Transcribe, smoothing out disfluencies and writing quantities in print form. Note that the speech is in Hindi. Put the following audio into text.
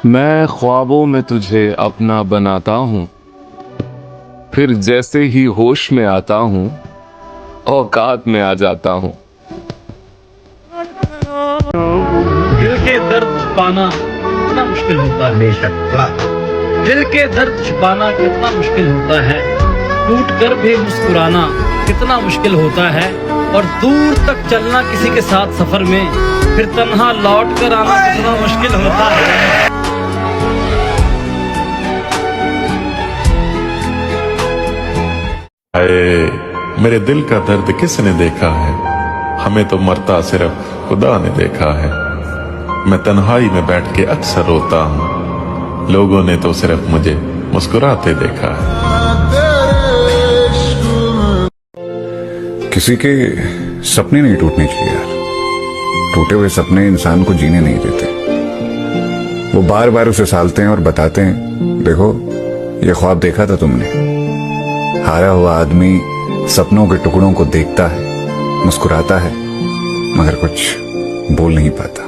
मैं ख्वाबों में तुझे अपना बनाता हूँ, फिर जैसे ही होश में आता हूँ औकात में आ जाता हूँ। दिल के दर्द छुपाना कितना मुश्किल होता है। बेशक दिल के दर्द छुपाना कितना मुश्किल होता है। टूट कर भी मुस्कुराना कितना मुश्किल होता है। और दूर तक चलना किसी के साथ सफर में, फिर तन्हा लौट कर आना कितना मुश्किल होता है। हाय मेरे दिल का दर्द किसने देखा है। हमें तो मरता सिर्फ खुदा ने देखा है। मैं तन्हाई में बैठ के अक्सर रोता हूँ, लोगों ने तो सिर्फ मुझे मुस्कुराते देखा है। किसी के सपने नहीं टूटने चाहिए यार। टूटे हुए सपने इंसान को जीने नहीं देते। वो बार बार उसे सालते हैं और बताते हैं, देखो ये ख्वाब देखा था तुमने। हारा हुआ आदमी सपनों के टुकड़ों को देखता है, मुस्कुराता है, मगर कुछ बोल नहीं पाता।